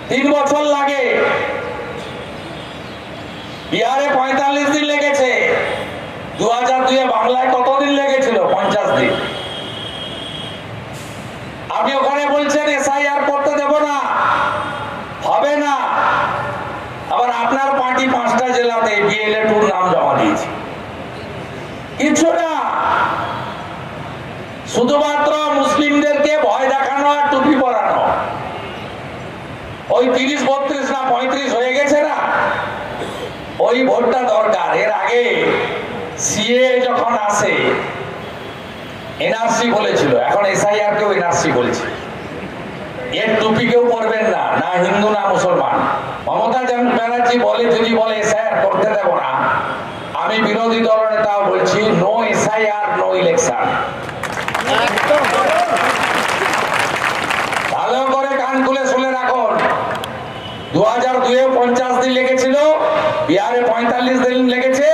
3 বছর লাগে, বিহারে 45 দিন লেগেছে, 2002 বাংলায় কতদিন লেগেছিল? 50 দিন। আপনি ওখানে বলছেন এসআইআর করতে দেব না, হবে না। আবার আপনার পার্টি 5টা জেলাতে BLA-2 নাম জমা দিয়েছে। কিছু না, শুধুমাত্র মুসলিমদেরকে ভয় দেখানো আর টুপি পরানো। ওই 30, 32 না 35 হয়ে গেছে না, ওই ভোটটা দরকার। এর আগে সিএ যখন আসে এনআরসি বলেছিল, এখন এসআইআর কেও এনআরসি বলছে। এর টুপি কেউ পরবেন না, না হিন্দু না মুসলমান। মমতা ব্যানার্জি বলে, যদি বলে এসআইআর করতে দেব না, আমি বিরোধী দলনেতাও বলছি নো এসআইআর নো ইলেকশন। ভালো করে কান খুলে শুনে রাখুন, 2002 50 দিন লেগেছিল, বিহারে 45 দিন লেগেছে,